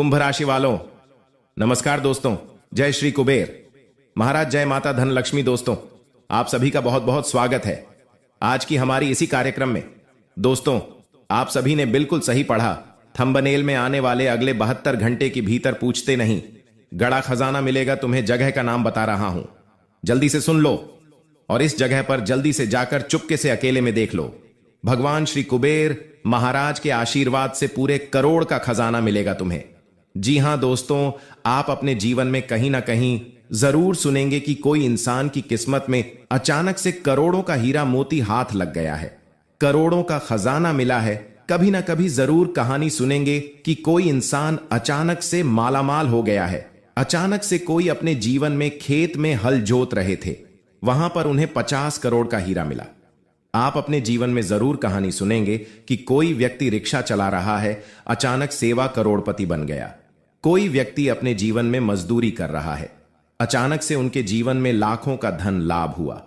कुंभ राशि वालों, नमस्कार दोस्तों। जय श्री कुबेर महाराज, जय माता धन लक्ष्मी। दोस्तों, आप सभी का बहुत बहुत स्वागत है आज की हमारी इसी कार्यक्रम में। दोस्तों, आप सभी ने बिल्कुल सही पढ़ा। थंबनेल में आने वाले अगले 72 घंटे के भीतर पूछते नहीं, गड़ा खजाना मिलेगा तुम्हें, जगह का नाम बता रहा हूं। जल्दी से सुन लो और इस जगह पर जल्दी से जाकर चुपके से अकेले में देख लो। भगवान श्री कुबेर महाराज के आशीर्वाद से पूरे करोड़ का खजाना मिलेगा तुम्हें। जी हां दोस्तों, आप अपने जीवन में कहीं ना कहीं जरूर सुनेंगे कि कोई इंसान की किस्मत में अचानक से करोड़ों का हीरा मोती हाथ लग गया है, करोड़ों का खजाना मिला है। कभी ना कभी जरूर कहानी सुनेंगे कि कोई इंसान अचानक से मालामाल हो गया है। अचानक से कोई अपने जीवन में खेत में हल जोत रहे थे, वहां पर उन्हें 50 करोड़ का हीरा मिला। आप अपने जीवन में जरूर कहानी सुनेंगे कि कोई व्यक्ति रिक्शा चला रहा है, अचानक सेवा करोड़पति बन गया। कोई व्यक्ति अपने जीवन में मजदूरी कर रहा है, अचानक से उनके जीवन में लाखों का धन लाभ हुआ।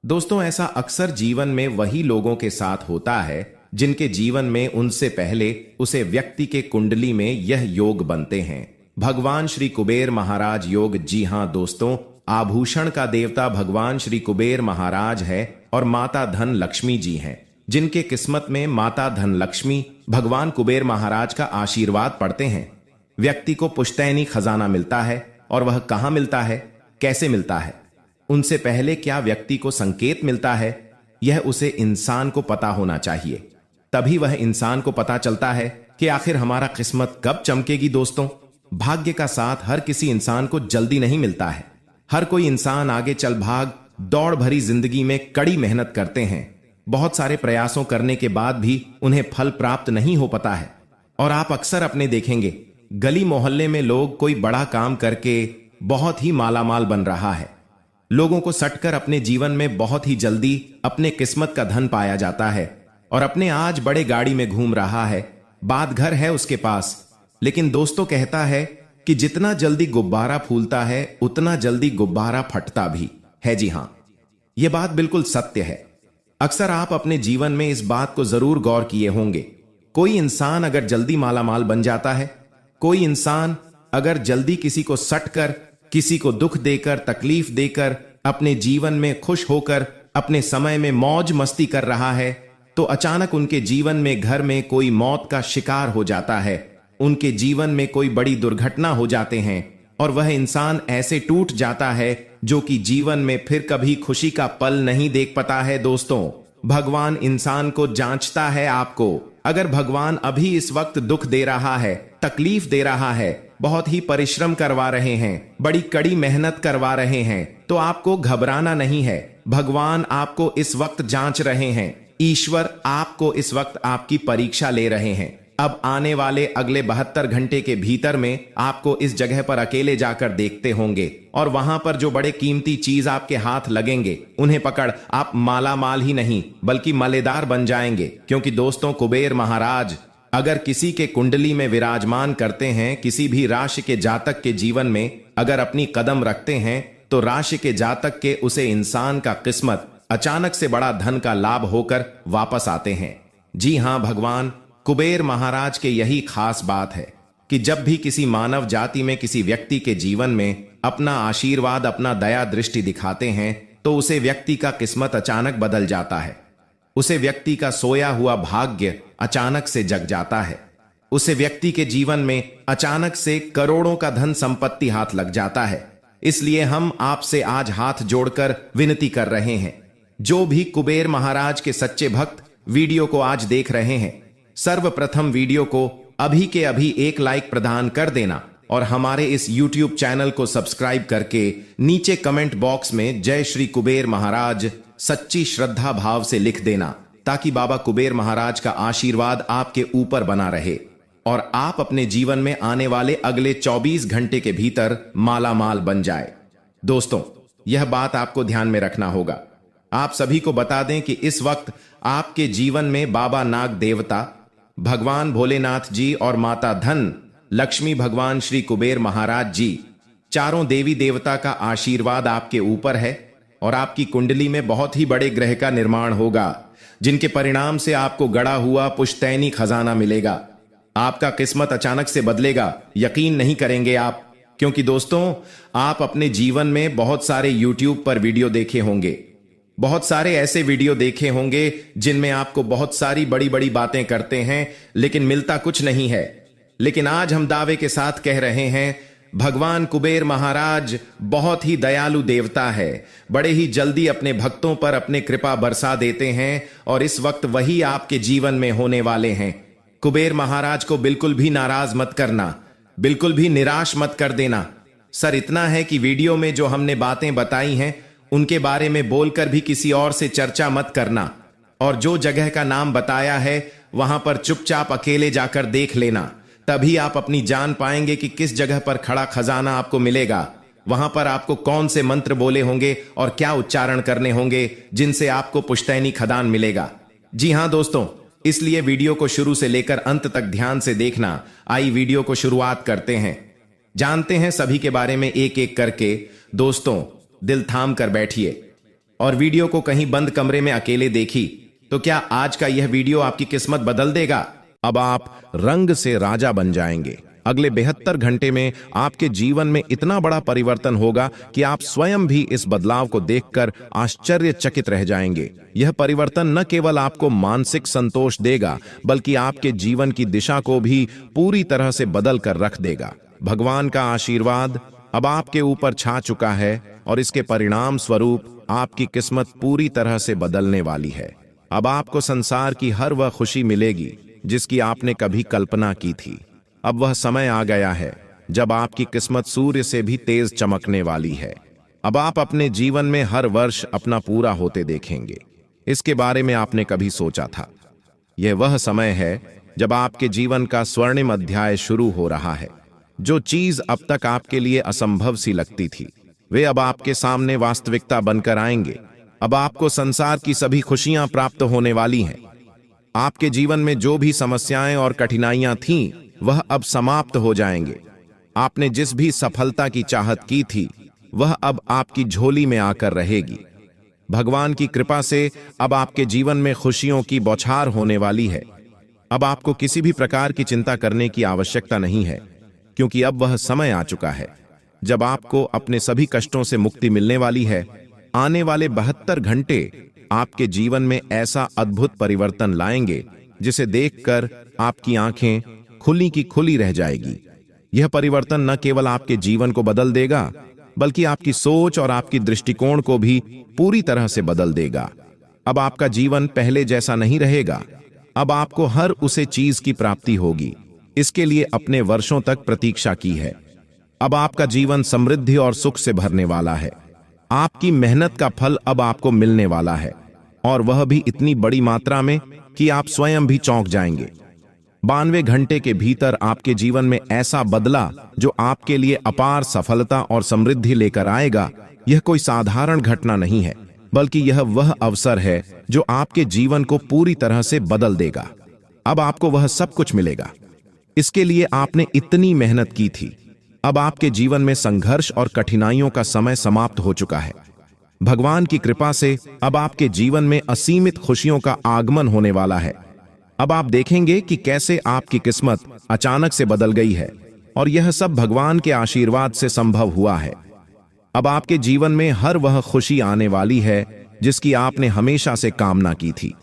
दोस्तों, ऐसा अक्सर जीवन में वही लोगों के साथ होता है जिनके जीवन में उनसे पहले उसे व्यक्ति के कुंडली में यह योग बनते हैं। भगवान श्री कुबेर महाराज योग। जी हां दोस्तों, आभूषण का देवता भगवान श्री कुबेर महाराज है और माता धन लक्ष्मी जी हैं, जिनके किस्मत में माता धन लक्ष्मी भगवान कुबेर महाराज का आशीर्वाद पड़ते हैं। व्यक्ति को पुश्तैनी खजाना मिलता है, और वह कहां मिलता है, कैसे मिलता है, उनसे पहले क्या व्यक्ति को संकेत मिलता है, यह उसे इंसान को पता होना चाहिए। तभी वह इंसान को पता चलता है कि आखिर हमारा किस्मत कब चमकेगी। दोस्तों, भाग्य का साथ हर किसी इंसान को जल्दी नहीं मिलता है। हर कोई इंसान आगे चल भाग दौड़ भरी जिंदगी में कड़ी मेहनत करते हैं। बहुत सारे प्रयासों करने के बाद भी उन्हें फल प्राप्त नहीं हो पाता है। और आप अक्सर अपने देखेंगे गली मोहल्ले में लोग कोई बड़ा काम करके बहुत ही मालामाल बन रहा है। लोगों को सटकर अपने जीवन में बहुत ही जल्दी अपने किस्मत का धन पाया जाता है और अपने आज बड़े गाड़ी में घूम रहा है, बात घर है उसके पास। लेकिन दोस्तों, कहता है कि जितना जल्दी गुब्बारा फूलता है उतना जल्दी गुब्बारा फटता भी है। जी हां, यह बात बिल्कुल सत्य है। अक्सर आप अपने जीवन में इस बात को जरूर गौर किए होंगे। कोई इंसान अगर जल्दी मालामाल बन जाता है, कोई इंसान अगर जल्दी किसी को सटकर, किसी को दुख देकर, तकलीफ देकर, अपने जीवन में खुश होकर अपने समय में मौज मस्ती कर रहा है, तो अचानक उनके जीवन में घर में कोई मौत का शिकार हो जाता है, उनके जीवन में कोई बड़ी दुर्घटना हो जाते हैं और वह इंसान ऐसे टूट जाता है जो कि जीवन में फिर कभी खुशी का पल नहीं देख पाता है। दोस्तों, भगवान इंसान को जांचता है आपको। अगर भगवान अभी इस वक्त दुख दे रहा है, तकलीफ दे रहा है, बहुत ही परिश्रम करवा रहे हैं, बड़ी कड़ी मेहनत करवा रहे हैं, तो आपको घबराना नहीं है। भगवान आपको इस वक्त जांच रहे हैं। ईश्वर आपको इस वक्त आपकी परीक्षा ले रहे हैं। अब आने वाले अगले 72 घंटे के भीतर में आपको इस जगह पर अकेले जाकर देखते होंगे और वहां पर जो बड़े कीमती चीज आपके हाथ लगेंगे, उन्हें पकड़ आप माला माल ही नहीं बल्कि मलेदार बन जाएंगे। क्योंकि दोस्तों, कुबेर महाराज अगर किसी के कुंडली में विराजमान करते हैं, किसी भी राशि के जातक के जीवन में अगर अपनी कदम रखते हैं, तो राशि के जातक के उसे इंसान का किस्मत अचानक से बड़ा धन का लाभ होकर वापस आते हैं। जी हां, भगवान कुबेर महाराज के यही खास बात है कि जब भी किसी मानव जाति में किसी व्यक्ति के जीवन में अपना आशीर्वाद, अपना दया दृष्टि दिखाते हैं, तो उसे व्यक्ति का किस्मत अचानक बदल जाता है। उसे व्यक्ति का सोया हुआ भाग्य अचानक से जग जाता है। उसे व्यक्ति के जीवन में अचानक से करोड़ों का धन संपत्ति हाथ लग जाता है। इसलिए हम आपसे आज हाथ जोड़कर विनती कर रहे हैं, जो भी कुबेर महाराज के सच्चे भक्त वीडियो को आज देख रहे हैं, सर्वप्रथम वीडियो को अभी के अभी एक लाइक प्रदान कर देना और हमारे इस YouTube चैनल को सब्सक्राइब करके नीचे कमेंट बॉक्स में जय श्री कुबेर महाराज सच्ची श्रद्धा भाव से लिख देना, ताकि बाबा कुबेर महाराज का आशीर्वाद आपके ऊपर बना रहे और आप अपने जीवन में आने वाले अगले 24 घंटे के भीतर माला माल बन जाए। दोस्तों, यह बात आपको ध्यान में रखना होगा। आप सभी को बता दें कि इस वक्त आपके जीवन में बाबा नाग देवता, भगवान भोलेनाथ जी और माता धन लक्ष्मी भगवान श्री कुबेर महाराज जी, चारों देवी देवता का आशीर्वाद आपके ऊपर है और आपकी कुंडली में बहुत ही बड़े ग्रह का निर्माण होगा, जिनके परिणाम से आपको गड़ा हुआ पुश्तैनी खजाना मिलेगा। आपका किस्मत अचानक से बदलेगा, यकीन नहीं करेंगे आप। क्योंकि दोस्तों, आप अपने जीवन में बहुत सारे YouTube पर वीडियो देखे होंगे, बहुत सारे ऐसे वीडियो देखे होंगे जिनमें आपको बहुत सारी बड़ी बड़ी बातें करते हैं, लेकिन मिलता कुछ नहीं है। लेकिन आज हम दावे के साथ कह रहे हैं, भगवान कुबेर महाराज बहुत ही दयालु देवता है, बड़े ही जल्दी अपने भक्तों पर अपने कृपा बरसा देते हैं, और इस वक्त वही आपके जीवन में होने वाले हैं। कुबेर महाराज को बिल्कुल भी नाराज मत करना, बिल्कुल भी निराश मत कर देना। सर, इतना है कि वीडियो में जो हमने बातें बताई हैं उनके बारे में बोलकर भी किसी और से चर्चा मत करना, और जो जगह का नाम बताया है वहां पर चुपचाप अकेले जाकर देख लेना। तभी आप अपनी जान पाएंगे कि किस जगह पर खड़ा खजाना आपको मिलेगा। वहां पर आपको कौन से मंत्र बोले होंगे और क्या उच्चारण करने होंगे जिनसे आपको पुश्तैनी खदान मिलेगा। जी हां दोस्तों, इसलिए वीडियो को शुरू से लेकर अंत तक ध्यान से देखना। आई वीडियो को शुरुआत करते हैं, जानते हैं सभी के बारे में एक एक करके। दोस्तों, दिल थाम कर बैठिए और वीडियो को कहीं बंद कमरे में अकेले देखी तो क्या आज का यह वीडियो आपकी किस्मत बदल देगा। अब आप रंग से राजा बन जाएंगे। अगले 72 घंटे में आपके जीवन में इतना बड़ा परिवर्तन होगा कि आप स्वयं भी इस बदलाव को देखकर आश्चर्यचकित रह जाएंगे। यह परिवर्तन न केवल आपको मानसिक संतोष देगा, बल्कि आपके जीवन की दिशा को भी पूरी तरह से बदल कर रख देगा। भगवान का आशीर्वाद अब आपके ऊपर छा चुका है और इसके परिणाम स्वरूप आपकी किस्मत पूरी तरह से बदलने वाली है। अब आपको संसार की हर वह खुशी मिलेगी जिसकी आपने कभी कल्पना की थी। अब वह समय आ गया है जब आपकी किस्मत सूर्य से भी तेज चमकने वाली है। अब आप अपने जीवन में हर वर्ष अपना पूरा होते देखेंगे। इसके बारे में आपने कभी सोचा था? यह वह समय है जब आपके जीवन का स्वर्णिम अध्याय शुरू हो रहा है। जो चीज अब तक आपके लिए असंभव सी लगती थी, वे अब आपके सामने वास्तविकता बनकर आएंगे। अब आपको संसार की सभी खुशियां प्राप्त होने वाली हैं। आपके जीवन में जो भी समस्याएं और कठिनाइयां थीं, वह अब समाप्त हो जाएंगे। आपने जिस भी सफलता की चाहत की थी, वह अब आपकी झोली में आकर रहेगी। भगवान की कृपा से अब आपके जीवन में खुशियों की बौछार होने वाली है। अब आपको किसी भी प्रकार की चिंता करने की आवश्यकता नहीं है, क्योंकि अब वह समय आ चुका है जब आपको अपने सभी कष्टों से मुक्ति मिलने वाली है। आने वाले 72 घंटे आपके जीवन में ऐसा अद्भुत परिवर्तन लाएंगे जिसे देखकर आपकी आंखें खुली की खुली रह जाएगी। यह परिवर्तन न केवल आपके जीवन को बदल देगा, बल्कि आपकी सोच और आपकी दृष्टिकोण को भी पूरी तरह से बदल देगा। अब आपका जीवन पहले जैसा नहीं रहेगा। अब आपको हर उसे चीज की प्राप्ति होगी, इसके लिए अपने वर्षों तक प्रतीक्षा की है। अब आपका जीवन समृद्धि और सुख से भरने वाला है। आपकी मेहनत का फल अब आपको मिलने वाला है, और वह भी इतनी बड़ी मात्रा में कि आप स्वयं भी चौंक जाएंगे। 92 घंटे के भीतर आपके जीवन में ऐसा बदला जो आपके लिए अपार सफलता और समृद्धि लेकर आएगा। यह कोई साधारण घटना नहीं है, बल्कि यह वह अवसर है जो आपके जीवन को पूरी तरह से बदल देगा। अब आपको वह सब कुछ मिलेगा, इसके लिए आपने इतनी मेहनत की थी। अब आपके जीवन में संघर्ष और कठिनाइयों का समय समाप्त हो चुका है। भगवान की कृपा से अब आपके जीवन में असीमित खुशियों का आगमन होने वाला है। अब आप देखेंगे कि कैसे आपकी किस्मत अचानक से बदल गई है, और यह सब भगवान के आशीर्वाद से संभव हुआ है। अब आपके जीवन में हर वह खुशी आने वाली है जिसकी आपने हमेशा से कामना की थी।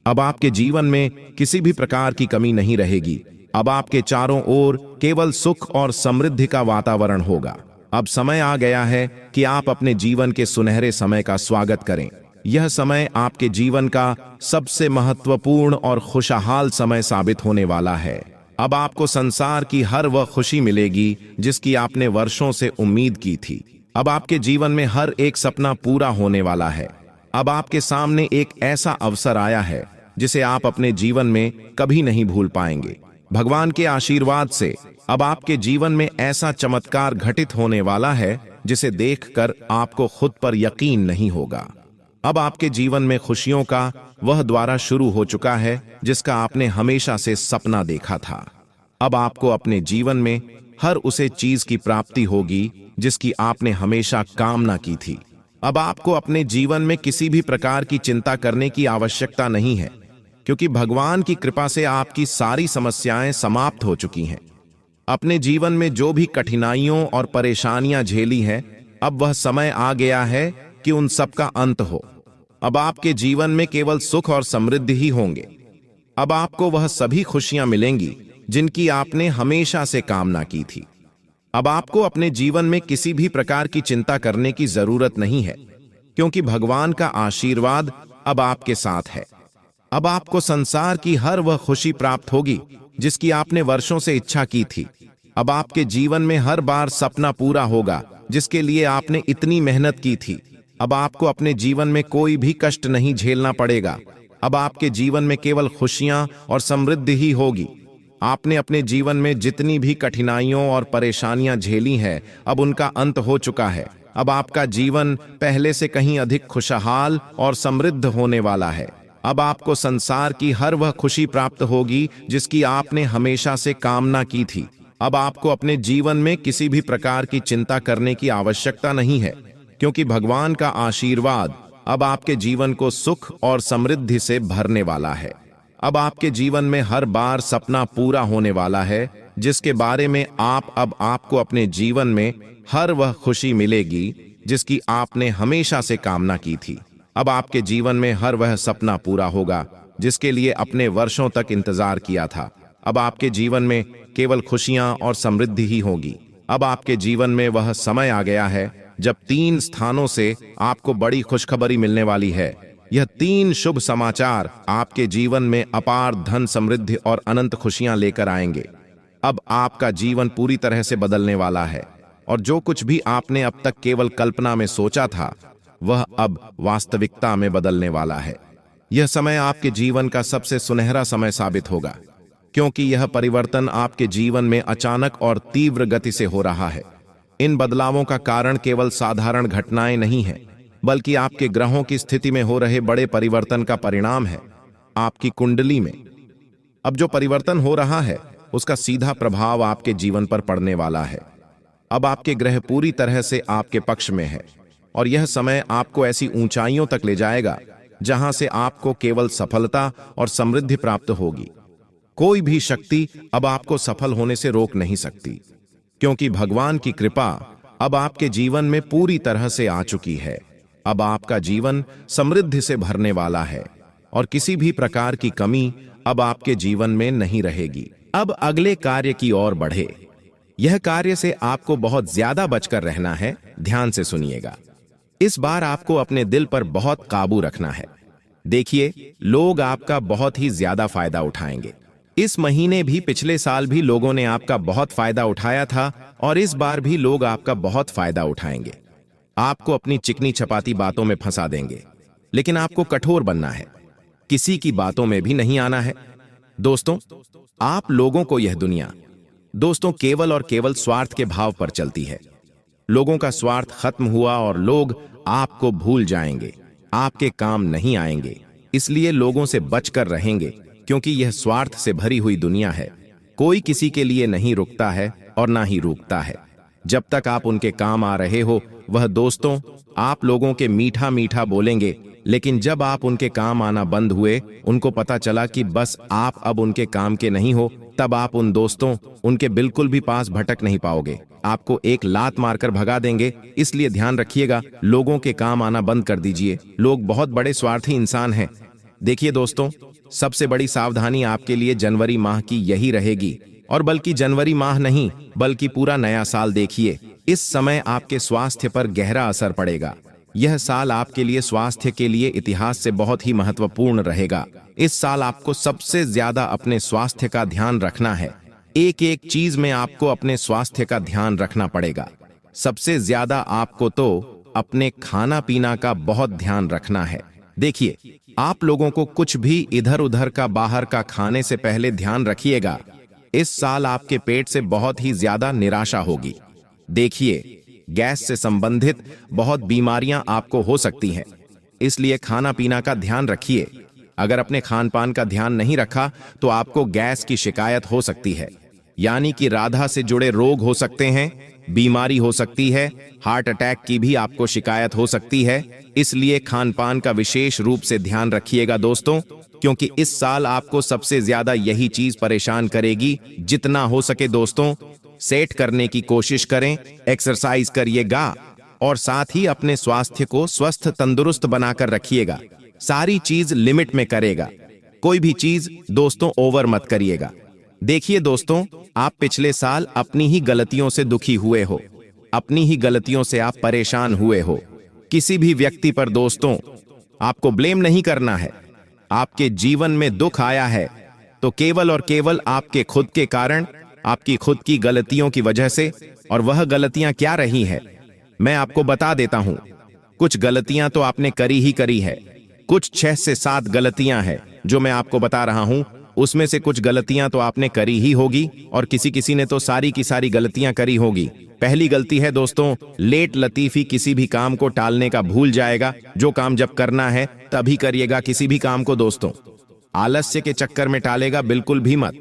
अब आपके जीवन में किसी भी प्रकार की कमी नहीं रहेगी। अब आपके चारों ओर केवल सुख और समृद्धि का वातावरण होगा। अब समय आ गया है कि आप अपने जीवन के सुनहरे समय का स्वागत करें। यह समय आपके जीवन का सबसे महत्वपूर्ण और खुशहाल समय साबित होने वाला है। अब आपको संसार की हर वह खुशी मिलेगी जिसकी आपने वर्षों से उम्मीद की थी। अब आपके जीवन में हर एक सपना पूरा होने वाला है। अब आपके सामने एक ऐसा अवसर आया है जिसे आप अपने जीवन में कभी नहीं भूल पाएंगे। भगवान के आशीर्वाद से अब आपके जीवन में ऐसा चमत्कार घटित होने वाला है जिसे देखकर आपको खुद पर यकीन नहीं होगा। अब आपके जीवन में खुशियों का वह द्वारा शुरू हो चुका है जिसका आपने हमेशा से सपना देखा था। अब आपको अपने जीवन में हर उसे चीज की प्राप्ति होगी जिसकी आपने हमेशा कामना की थी। अब आपको अपने जीवन में किसी भी प्रकार की चिंता करने की आवश्यकता नहीं है। क्योंकि भगवान की कृपा से आपकी सारी समस्याएं समाप्त हो चुकी हैं। अपने जीवन में जो भी कठिनाइयों और परेशानियां झेली हैं, अब वह समय आ गया है कि उन सब का अंत हो। अब आपके जीवन में केवल सुख और समृद्धि ही होंगे। अब आपको वह सभी खुशियां मिलेंगी जिनकी आपने हमेशा से कामना की थी। अब आपको अपने जीवन में किसी भी प्रकार की चिंता करने की जरूरत नहीं है, क्योंकि भगवान का आशीर्वाद अब आपके साथ है। अब आपको संसार की हर वह खुशी प्राप्त होगी जिसकी आपने वर्षों से इच्छा की थी। अब आपके जीवन में हर बार सपना पूरा होगा जिसके लिए आपने इतनी मेहनत की थी। अब आपको अपने जीवन में कोई भी कष्ट नहीं झेलना पड़ेगा। अब आपके जीवन में केवल खुशियां और समृद्धि ही होगी। आपने अपने जीवन में जितनी भी कठिनाइयों और परेशानियां झेली हैं, अब उनका अंत हो चुका है। अब आपका जीवन पहले से कहीं अधिक खुशहाल और समृद्ध होने वाला है। अब आपको संसार की हर वह खुशी प्राप्त होगी जिसकी आपने हमेशा से कामना की थी। अब आपको अपने जीवन में किसी भी प्रकार की चिंता करने की आवश्यकता नहीं है, क्योंकि भगवान का आशीर्वाद अब आपके जीवन को सुख और समृद्धि से भरने वाला है। अब आपके जीवन में हर बार सपना पूरा होने वाला है जिसके बारे में अब आपको अपने जीवन में हर वह खुशी मिलेगी जिसकी आपने हमेशा से कामना की थी। अब आपके जीवन में हर वह सपना पूरा होगा जिसके लिए अपने वर्षों तक इंतजार किया था। अब आपके जीवन में केवल खुशियां और समृद्धि ही होगी। अब आपके जीवन में वह समय आ गया है जब 3 स्थानों से आपको बड़ी खुशखबरी मिलने वाली है। यह 3 शुभ समाचार आपके जीवन में अपार धन, समृद्धि और अनंत खुशियां लेकर आएंगे। अब आपका जीवन पूरी तरह से बदलने वाला है और जो कुछ भी आपने अब तक केवल कल्पना में सोचा था, वह अब वास्तविकता में बदलने वाला है। यह समय आपके जीवन का सबसे सुनहरा समय साबित होगा, क्योंकि यह परिवर्तन आपके जीवन में अचानक और तीव्र गति से हो रहा है। इन बदलावों का कारण केवल साधारण घटनाएं नहीं है, बल्कि आपके ग्रहों की स्थिति में हो रहे बड़े परिवर्तन का परिणाम है। आपकी कुंडली में अब जो परिवर्तन हो रहा है, उसका सीधा प्रभाव आपके जीवन पर पड़ने वाला है। अब आपके ग्रह पूरी तरह से आपके पक्ष में है और यह समय आपको ऐसी ऊंचाइयों तक ले जाएगा जहां से आपको केवल सफलता और समृद्धि प्राप्त होगी। कोई भी शक्ति अब आपको सफल होने से रोक नहीं सकती, क्योंकि भगवान की कृपा अब आपके जीवन में पूरी तरह से आ चुकी है। अब आपका जीवन समृद्धि से भरने वाला है और किसी भी प्रकार की कमी अब आपके जीवन में नहीं रहेगी। अब अगले कार्य की ओर बढ़े। यह कार्य से आपको बहुत ज्यादा बचकर रहना है। ध्यान से सुनिएगा। इस बार आपको अपने दिल पर बहुत काबू रखना है। देखिए, लोग आपका बहुत ही ज्यादा फायदा उठाएंगे। इस महीने भी, पिछले साल भी लोगों ने आपका बहुत फायदा उठाया था और इस बार भी लोग आपका बहुत फायदा उठाएंगे। आपको अपनी चिकनी चपाती बातों में फंसा देंगे, लेकिन आपको कठोर बनना है। किसी की बातों में भी नहीं आना है। दोस्तों, आप लोगों को यह दुनिया केवल और केवल स्वार्थ के भाव पर चलती है। लोगों का स्वार्थ खत्म हुआ और लोग आपको भूल जाएंगे, आपके काम नहीं आएंगे। इसलिए लोगों से बचकर रहेंगे, क्योंकि यह स्वार्थ से भरी हुई दुनिया है। कोई किसी के लिए नहीं रुकता है और ना ही रुकता है। जब तक आप उनके काम आ रहे हो, वह दोस्तों आप लोगों के मीठा मीठा बोलेंगे, लेकिन जब आप उनके काम आना बंद हुए, उनको पता चला कि बस आप अब उनके काम के नहीं हो, तब आप उन दोस्तों उनके बिल्कुल भी पास भटक नहीं पाओगे। आपको एक लात मारकर भगा देंगे। इसलिए ध्यान रखिएगा, लोगों के काम आना बंद कर दीजिए। लोग बहुत बड़े स्वार्थी इंसान हैं। देखिए दोस्तों, सबसे बड़ी सावधानी आपके लिए जनवरी माह की यही रहेगी, और बल्कि जनवरी माह नहीं, बल्कि पूरा नया साल देखिए। इस समय आपके स्वास्थ्य पर गहरा असर पड़ेगा। यह साल आपके लिए स्वास्थ्य के लिए इतिहास से बहुत ही महत्वपूर्ण रहेगा। इस साल आपको सबसे ज्यादा अपने स्वास्थ्य का ध्यान रखना है। एक एक चीज में आपको अपने स्वास्थ्य का ध्यान रखना पड़ेगा। सबसे ज्यादा आपको तो अपने खाना पीना का बहुत ध्यान रखना है। देखिए, आप लोगों को कुछ भी इधर उधर का बाहर का खाने से पहले ध्यान रखिएगा। इस साल आपके पेट से बहुत ही ज्यादा निराशा होगी। देखिए, गैस से संबंधित बहुत बीमारियां आपको हो सकती हैं, इसलिए खाना पीना का ध्यान रखिए। अगर अपने खान पान का ध्यान नहीं रखा तो आपको गैस की शिकायत हो सकती है, यानी कि राधा से जुड़े रोग हो सकते हैं। बीमारी हो सकती है, हार्ट अटैक की भी आपको शिकायत हो सकती है। इसलिए खान पान का विशेष रूप से ध्यान रखिएगा दोस्तों, क्योंकि इस साल आपको सबसे ज्यादा यही चीज परेशान करेगी। जितना हो सके दोस्तों सेट करने की कोशिश करें, एक्सरसाइज करिएगा और साथ ही अपने स्वास्थ्य को स्वस्थ तंदुरुस्त बनाकर रखिएगा। सारी चीज लिमिट में करेगा, कोई भी चीज दोस्तों ओवर मत करिएगा। देखिए दोस्तों, आप पिछले साल अपनी ही गलतियों से दुखी हुए हो, अपनी ही गलतियों से आप परेशान हुए हो। किसी भी व्यक्ति पर दोस्तों आपको ब्लेम नहीं करना है। आपके जीवन में दुख आया है तो केवल और केवल आपके खुद के कारण, आपकी खुद की गलतियों की वजह से। और वह गलतियां क्या रही है मैं आपको बता देता हूं। कुछ गलतियां तो आपने करी ही करी है, कुछ 6 से 7 गलतियां हैं जो मैं आपको बता रहा हूं। उसमें से कुछ गलतियां तो आपने करी ही होगी और किसी ने तो सारी की सारी गलतियां करी होगी। पहली गलती है दोस्तों लेट लतीफी, किसी भी काम को टालने का भूल जाएगा। जो काम जब करना है तभी करिएगा किसी भी काम को दोस्तों। आलस्य के चक्कर में टालेगा बिल्कुल भी मत,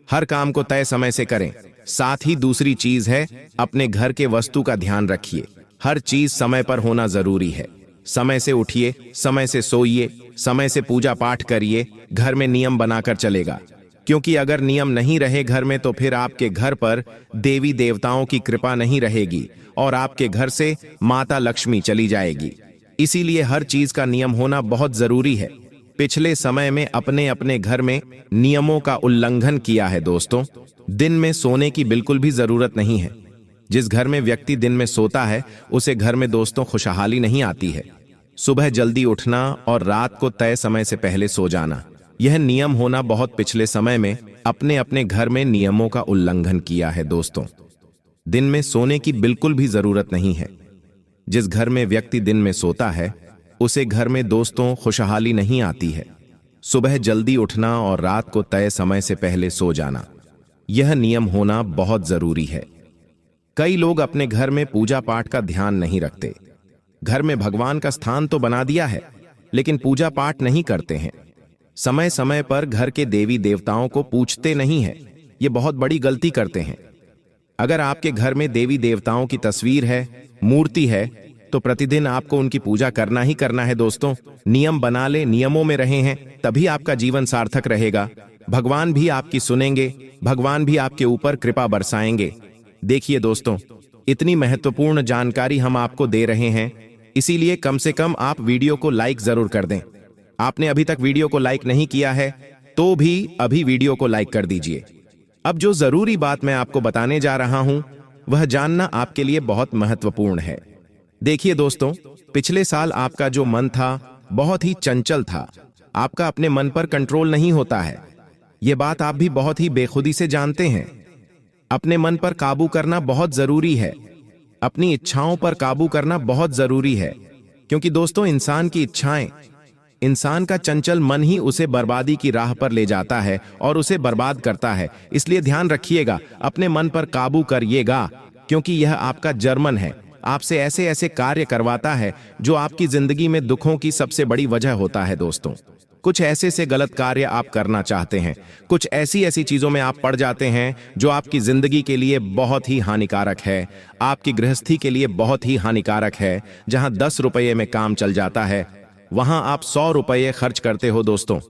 हर काम को तय समय से करें। साथ ही दूसरी चीज है अपने घर के वस्तु का ध्यान रखिए। हर चीज समय पर होना जरूरी है। समय से उठिए, समय से सोइए, समय से पूजा पाठ करिए। घर में नियम बनाकर चलेगा, क्योंकि अगर नियम नहीं रहे घर में तो फिर आपके घर पर देवी देवताओं की कृपा नहीं रहेगी और आपके घर से माता लक्ष्मी चली जाएगी। इसीलिए हर चीज का नियम होना बहुत जरूरी है। पिछले समय में अपने अपने घर में नियमों का उल्लंघन किया है दोस्तों। दिन में सोने की बिल्कुल भी जरूरत नहीं है। जिस घर में व्यक्ति दिन में सोता है उसे घर में दोस्तों खुशहाली नहीं आती है। सुबह जल्दी उठना और रात को तय समय से पहले सो जाना, यह नियम होना बहुत पिछले समय में अपने अपने घर में नियमों का उल्लंघन किया है दोस्तों। दिन में सोने की बिल्कुल भी जरूरत नहीं है। जिस घर में व्यक्ति दिन में सोता है उसे घर में दोस्तों खुशहाली नहीं आती है। सुबह जल्दी उठना और रात को तय समय से पहले सो जाना, यह नियम होना बहुत जरूरी है। कई लोग अपने घर में पूजा पाठ का ध्यान नहीं रखते। घर में भगवान का स्थान तो बना दिया है लेकिन पूजा पाठ नहीं करते हैं। समय समय पर घर के देवी देवताओं को पूछते नहीं हैं। ये बहुत बड़ी गलती करते हैं। अगर आपके घर में देवी देवताओं की तस्वीर है, मूर्ति है, तो प्रतिदिन आपको उनकी पूजा करना ही करना है दोस्तों। नियम बना ले, नियमों में रहे हैं तभी आपका जीवन सार्थक रहेगा। भगवान भी आपकी सुनेंगे, भगवान भी आपके ऊपर कृपा बरसाएंगे। देखिए दोस्तों, इतनी महत्वपूर्ण जानकारी हम आपको दे रहे हैं, इसीलिए कम से कम आप वीडियो को लाइक जरूर कर दें। आपने अभी तक वीडियो को लाइक नहीं किया है तो भी अभी वीडियो को लाइक कर दीजिए। अब जो जरूरी बात मैं आपको बताने जा रहा हूं वह जानना आपके लिए बहुत महत्वपूर्ण है। देखिए दोस्तों, पिछले साल आपका जो मन था बहुत ही चंचल था। आपका अपने मन पर कंट्रोल नहीं होता है, यह बात आप भी बहुत ही बेखुदी से जानते हैं। अपने मन पर काबू करना बहुत जरूरी है। अपनी इच्छाओं पर काबू करना बहुत जरूरी है, क्योंकि दोस्तों इंसान की इच्छाएं, इंसान का चंचल मन ही उसे बर्बादी की राह पर ले जाता है और उसे बर्बाद करता है। इसलिए ध्यान रखिएगा, अपने मन पर काबू करिएगा, क्योंकि यह आपका जर्मन है। आपसे ऐसे ऐसे कार्य करवाता है जो आपकी जिंदगी में दुखों की सबसे बड़ी वजह होता है दोस्तों। कुछ ऐसे से गलत कार्य आप करना चाहते हैं, कुछ ऐसी ऐसी चीजों में आप पड़ जाते हैं जो आपकी जिंदगी के लिए बहुत ही हानिकारक है, आपकी गृहस्थी के लिए बहुत ही हानिकारक है। जहां 10 रुपये में काम चल जाता है वहां आप 100 रुपये खर्च करते हो दोस्तों।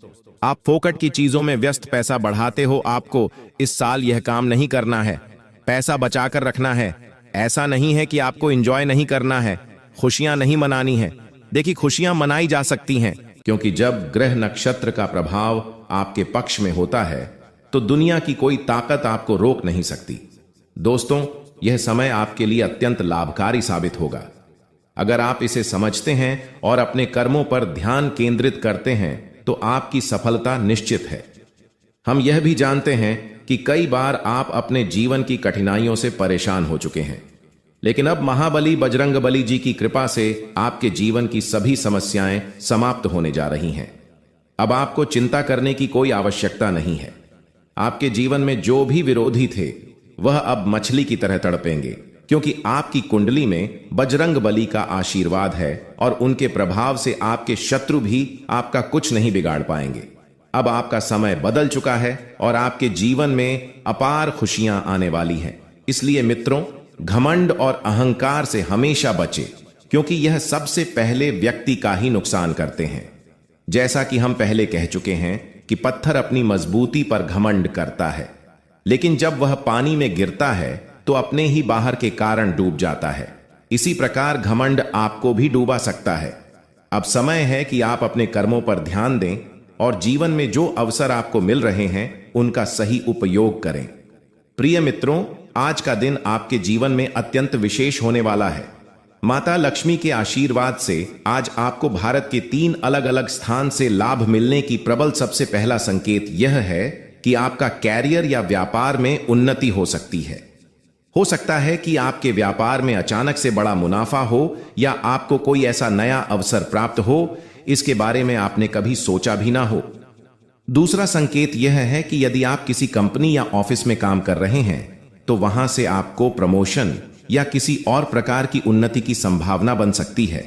आप फोकट की चीजों में व्यस्त पैसा बढ़ाते हो। आपको इस साल यह काम नहीं करना है, पैसा बचाकर रखना है। ऐसा नहीं है कि आपको एंजॉय नहीं करना है, खुशियां नहीं मनानी है। देखिए, खुशियां मनाई जा सकती हैं, क्योंकि जब ग्रह नक्षत्र का प्रभाव आपके पक्ष में होता है तो दुनिया की कोई ताकत आपको रोक नहीं सकती। दोस्तों, यह समय आपके लिए अत्यंत लाभकारी साबित होगा अगर आप इसे समझते हैं और अपने कर्मों पर ध्यान केंद्रित करते हैं तो आपकी सफलता निश्चित है। हम यह भी जानते हैं कि कई बार आप अपने जीवन की कठिनाइयों से परेशान हो चुके हैं, लेकिन अब महाबली बजरंगबली जी की कृपा से आपके जीवन की सभी समस्याएं समाप्त होने जा रही हैं। अब आपको चिंता करने की कोई आवश्यकता नहीं है। आपके जीवन में जो भी विरोधी थे वह अब मछली की तरह तड़पेंगे, क्योंकि आपकी कुंडली में बजरंगबली का आशीर्वाद है और उनके प्रभाव से आपके शत्रु भी आपका कुछ नहीं बिगाड़ पाएंगे। अब आपका समय बदल चुका है और आपके जीवन में अपार खुशियां आने वाली हैं। इसलिए मित्रों, घमंड और अहंकार से हमेशा बचे, क्योंकि यह सबसे पहले व्यक्ति का ही नुकसान करते हैं। जैसा कि हम पहले कह चुके हैं कि पत्थर अपनी मजबूती पर घमंड करता है, लेकिन जब वह पानी में गिरता है तो अपने ही बाहर के कारण डूब जाता है। इसी प्रकार घमंड आपको भी डूबा सकता है। अब समय है कि आप अपने कर्मों पर ध्यान दें और जीवन में जो अवसर आपको मिल रहे हैं उनका सही उपयोग करें। प्रिय मित्रों, आज का दिन आपके जीवन में अत्यंत विशेष होने वाला है। माता लक्ष्मी के आशीर्वाद से आज आपको भारत के 3 अलग अलग स्थान से लाभ मिलने की प्रबल सबसे पहला संकेत यह है कि आपका कैरियर या व्यापार में उन्नति हो सकती है। हो सकता है कि आपके व्यापार में अचानक से बड़ा मुनाफा हो या आपको कोई ऐसा नया अवसर प्राप्त हो इसके बारे में आपने कभी सोचा भी ना हो। दूसरा संकेत यह है कि यदि आप किसी कंपनी या ऑफिस में काम कर रहे हैं तो वहां से आपको प्रमोशन या किसी और प्रकार की उन्नति की संभावना बन सकती है।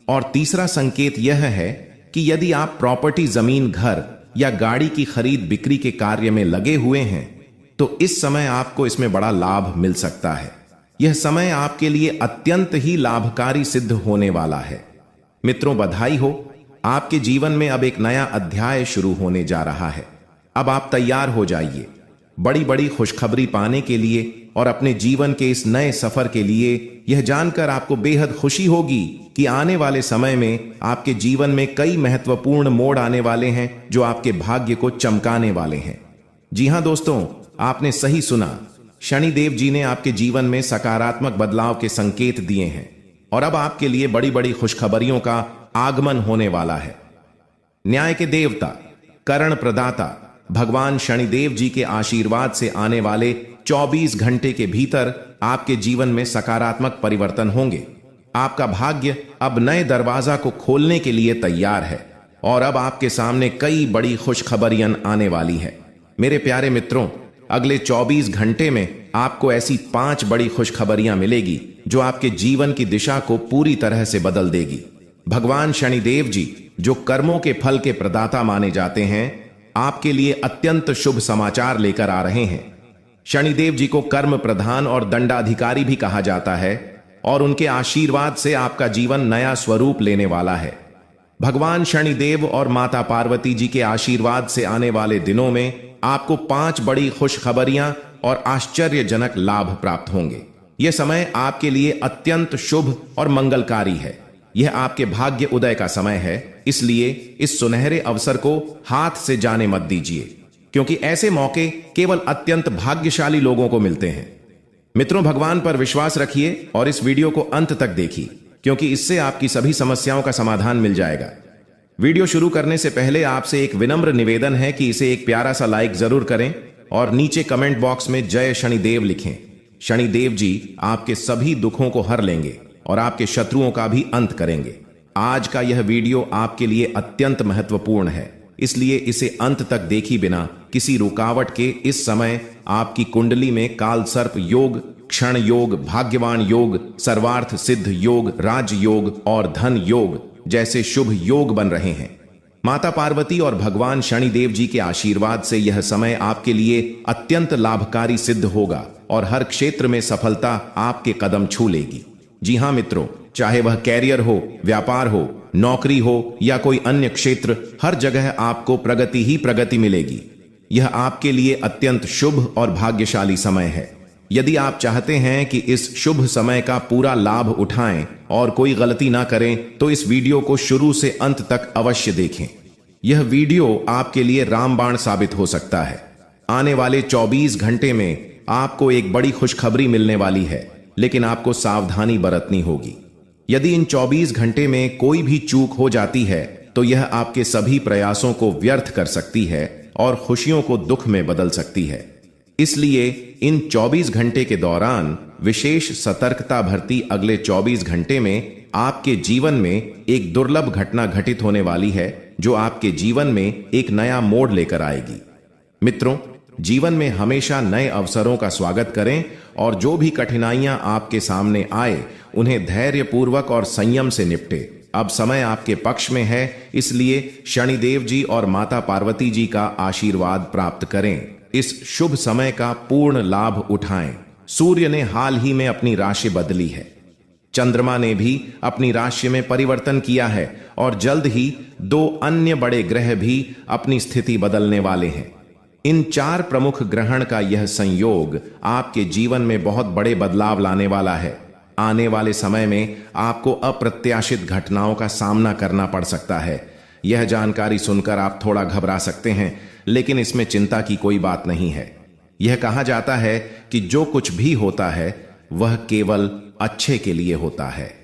और तीसरा संकेत यह है कि यदि आप प्रॉपर्टी, जमीन, घर या गाड़ी की खरीद बिक्री के कार्य में लगे हुए हैं तो इस समय आपको इसमें बड़ा लाभ मिल सकता है। यह समय आपके लिए अत्यंत ही लाभकारी सिद्ध होने वाला है। मित्रों, बधाई हो, आपके जीवन में अब एक नया अध्याय शुरू होने जा रहा है। अब आप तैयार हो जाइए बड़ी बड़ी खुशखबरी पाने के लिए और अपने जीवन के इस नए सफर के लिए। यह जानकर आपको बेहद खुशी होगी कि आने वाले समय में आपके जीवन में कई महत्वपूर्ण मोड़ आने वाले हैं जो आपके भाग्य को चमकाने वाले हैं। जी हां दोस्तों, आपने सही सुना। शनिदेव जी ने आपके जीवन में सकारात्मक बदलाव के संकेत दिए हैं और अब आपके लिए बड़ी बड़ी खुशखबरियों का आगमन होने वाला है। न्याय के देवता, करण प्रदाता भगवान शनिदेव जी के आशीर्वाद से आने वाले 24 घंटे के भीतर आपके जीवन में सकारात्मक परिवर्तन होंगे। आपका भाग्य अब नए दरवाजा को खोलने के लिए तैयार है और अब आपके सामने कई बड़ी खुशखबरियां आने वाली है। मेरे प्यारे मित्रों, अगले 24 घंटे में आपको ऐसी 5 बड़ी खुशखबरियां मिलेगी जो आपके जीवन की दिशा को पूरी तरह से बदल देगी। भगवान शनिदेव जी, जो कर्मों के फल के प्रदाता माने जाते हैं, आपके लिए अत्यंत शुभ समाचार लेकर आ रहे हैं। शनिदेव जी को कर्म प्रधान और दंडाधिकारी भी कहा जाता है और उनके आशीर्वाद से आपका जीवन नया स्वरूप लेने वाला है। भगवान शनिदेव और माता पार्वती जी के आशीर्वाद से आने वाले दिनों में आपको 5 बड़ी खुशखबरियां और आश्चर्यजनक लाभ प्राप्त होंगे। यह समय आपके लिए अत्यंत शुभ और मंगलकारी है। यह आपके भाग्य उदय का समय है, इसलिए इस सुनहरे अवसर को हाथ से जाने मत दीजिए, क्योंकि ऐसे मौके केवल अत्यंत भाग्यशाली लोगों को मिलते हैं। मित्रों, भगवान पर विश्वास रखिए और इस वीडियो को अंत तक देखिए, क्योंकि इससे आपकी सभी समस्याओं का समाधान मिल जाएगा। वीडियो शुरू करने से पहले आपसे एक विनम्र निवेदन है कि इसे एक प्यारा सा लाइक जरूर करें और नीचे कमेंट बॉक्स में जय शनिदेव लिखें। शनिदेव जी आपके सभी दुखों को हर लेंगे और आपके शत्रुओं का भी अंत करेंगे। आज का यह वीडियो आपके लिए अत्यंत महत्वपूर्ण है, इसलिए इसे अंत तक देखी बिना किसी रुकावट के इस समय आपकी कुंडली में काल सर्प योग, क्षण योग, भाग्यवान योग, सर्वार्थ सिद्ध योग, राज योग और धन योग जैसे शुभ योग बन रहे हैं। माता पार्वती और भगवान शनिदेव जी के आशीर्वाद से यह समय आपके लिए अत्यंत लाभकारी सिद्ध होगा और हर क्षेत्र में सफलता आपके कदम छू लेगी। जी हां मित्रों, चाहे वह कैरियर हो, व्यापार हो, नौकरी हो या कोई अन्य क्षेत्र, हर जगह आपको प्रगति ही प्रगति मिलेगी। यह आपके लिए अत्यंत शुभ और भाग्यशाली समय है। यदि आप चाहते हैं कि इस शुभ समय का पूरा लाभ उठाएं और कोई गलती ना करें तो इस वीडियो को शुरू से अंत तक अवश्य देखें। यह वीडियो आपके लिए रामबाण साबित हो सकता है। आने वाले 24 घंटे में आपको एक बड़ी खुशखबरी मिलने वाली है, लेकिन आपको सावधानी बरतनी होगी। यदि इन 24 घंटे में कोई भी चूक हो जाती है तो यह आपके सभी प्रयासों को व्यर्थ कर सकती है और खुशियों को दुख में बदल सकती है। इसलिए इन 24 घंटे के दौरान विशेष सतर्कता भरती अगले 24 घंटे में आपके जीवन में एक दुर्लभ घटना घटित होने वाली है जो आपके जीवन में एक नया मोड़ लेकर आएगी। मित्रों, जीवन में हमेशा नए अवसरों का स्वागत करें और जो भी कठिनाइयां आपके सामने आए उन्हें धैर्यपूर्वक और संयम से निपटे। अब समय आपके पक्ष में है, इसलिए शनिदेव जी और माता पार्वती जी का आशीर्वाद प्राप्त करें। इस शुभ समय का पूर्ण लाभ उठाएं, सूर्य ने हाल ही में अपनी राशि बदली है। चंद्रमा ने भी अपनी राशि में परिवर्तन किया है और जल्द ही 2 अन्य बड़े ग्रह भी अपनी स्थिति बदलने वाले हैं। इन 4 प्रमुख ग्रहण का यह संयोग आपके जीवन में बहुत बड़े बदलाव लाने वाला है। आने वाले समय में आपको अप्रत्याशित घटनाओं का सामना करना पड़ सकता है। यह जानकारी सुनकर आप थोड़ा घबरा सकते हैं, लेकिन इसमें चिंता की कोई बात नहीं है। यह कहा जाता है कि जो कुछ भी होता है वह केवल अच्छे के लिए होता है।